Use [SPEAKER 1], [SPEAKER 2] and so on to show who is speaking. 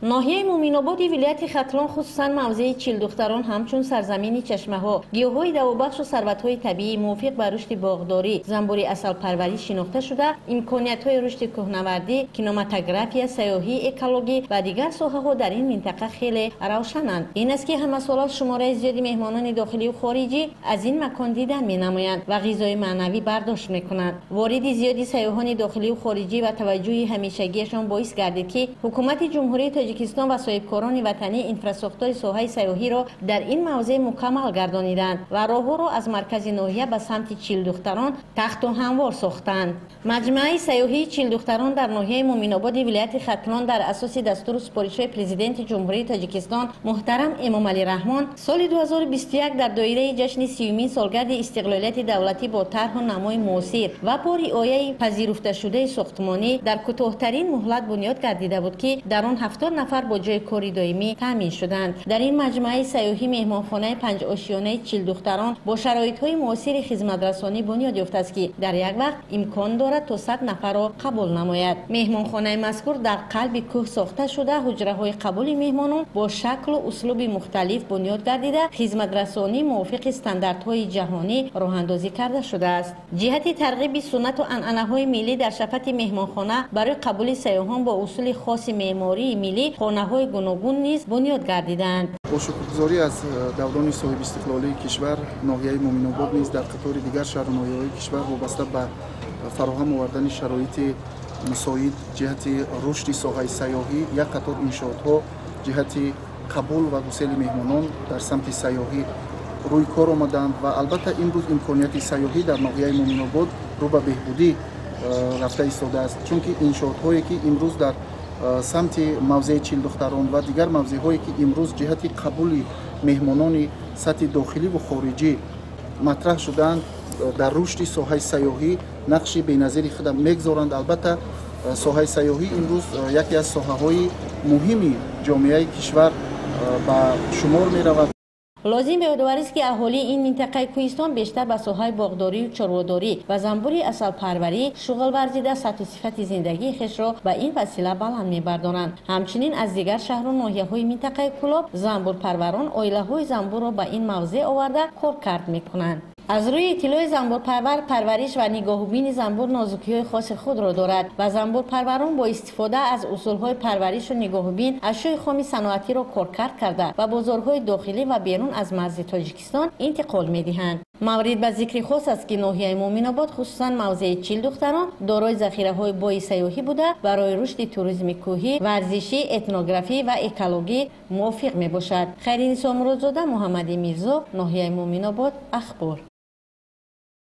[SPEAKER 1] ناحیه مومین‌آباد ولایت ختلان خصوصا موضع چیلدختران همچون سرزمین چشمه‌ها، گیاهای دوابخش و ثروت‌های طبیعی موافق به رشد باغداری، زنبوری عسل پروری شناخته شده، امکانیت‌های رشد کوهنوردی، کینماتوگرافی، سیاحی، اکولوژی و دیگر ساحه‌ها در این منطقه خیلی روشنند. این است که همه سالات شماره زیادی مهمانان داخلی و خارجی از این مکان دیدن می‌نمایند و غذای معنوی برداشت می‌کنند. وارد زیادی سیاحان داخلی و خارجی و توجه همیشگیشان باعث گردید که حکومت جمهوری تاجیکستان و صاحبکاران وطنی انفراستراکچور ساحه سیاحی را در این موضع مکمل گردانیدند و راه‌ها را از مرکز ناحیه به سمت چیلدختران تخت و هموار ساختند. مجمع سیاحی چیلدختران در ناحیه مومین‌آباد ولایت ختلان در اساس دستور سپارش‌های پرزیدنت جمهوری تاجیکستان محترم امام علی رحمان سال 2021 در دایره جشن 30مین سالگرد استقلالیت دولتی با طرح و نمای معاصر و با رعایت پذیرفته شده ساختمانی در کوتاه‌ترین مهلت بنیاد گردیده بود که در آن 70 نفر با جای کاری دائمی تامین شدند. در این مجمع سیاحی مهمانخانه 5 آشیانه چیلدختران با شرایط‌های معاصر خدمت‌رسانی بنیاد یافته است که در یک وقت امکان دارد تا 100 نفر را قبول نماید. مهمانخانه مذکور در قلب کوه ساخته شده، حجره‌های قبول مهمانان با شکل و اسلوب مختلف بنیاد گردیده، خدمت‌رسانی موافق استانداردهای جهانی راه‌اندازی کرده شده است. جهت ترغیب سنت و عنعنه‌های ملی در شفت مهمانخانه برای قبول سیاحان با اصول خاص معماری ملی خانه‌های گوناگون نیز بنیاد گردیدند.
[SPEAKER 2] با شکرگزاری از دوران صاحب استقلالی کشور، ناحیه مومین‌آباد نیز در قطار دیگر شهر و ناحیه‌های کشور وابسته به فراهم آوردن شرایط مساعد جهت رشد ساحه سیاحی یک قطار انشاءات‌ها جهت قبول و گسیل مهمانان در سمت سیاحی روی کار آمدند و البته امروز امکانیت سیاحی در ناحیه مومین‌آباد رو به بهبودی رفته ایستاده است، چون که انشاءات‌هایی که امروز در سمت موضع چیلدختران و دیگر موضع‌هایی که امروز جهت قبول مهمانان سطح داخلی و خارجی مطرح شدند در رشد ساحه سیاحی نقش بی‌نظیری خود می‌گذارند. البته ساحه سیاحی امروز یکی از ساحه‌های مهمی جامعه کشور به شمار می‌رود.
[SPEAKER 1] لازم به یادآوری است که اهالی این منطقه کوهستان بیشتر به ساحه باغداری و چرواداری و زنبوری عسل پروری شغل ورزیده سطح صفت زندگی خویش را به این وسیله بلند می‌بردارند. همچنین از دیگر شهر و ناحیه‌های منطقه کلاب زنبور پروران عائله‌های زنبور را به این موضع آورده کار کرد می‌کنند. از روی اطلاع زنبور پرور پرورش و نگاهبین زنبور نازکی‌های خاص خود را دارد و زنبور پروران با استفاده از اصول‌های پرورش و نگاهبین اشیاء خام صنعتی را کارکرد کرده و بازارهای داخلی و بیرون از مرز تاجیکستان انتقال می‌دهند. مورد به ذکر خاص است که ناحیه مومین‌آباد خصوصا موضع چیلدختران دارای ذخیره‌های بای سیاحی بوده برای رشد توریسم کوهی، ورزشی، اتنوگرافی و اکولوژی موافق می‌باشد. خیرنسا مرادزاده، محمد میرزا، ناحیه مومین‌آباد، اخبار.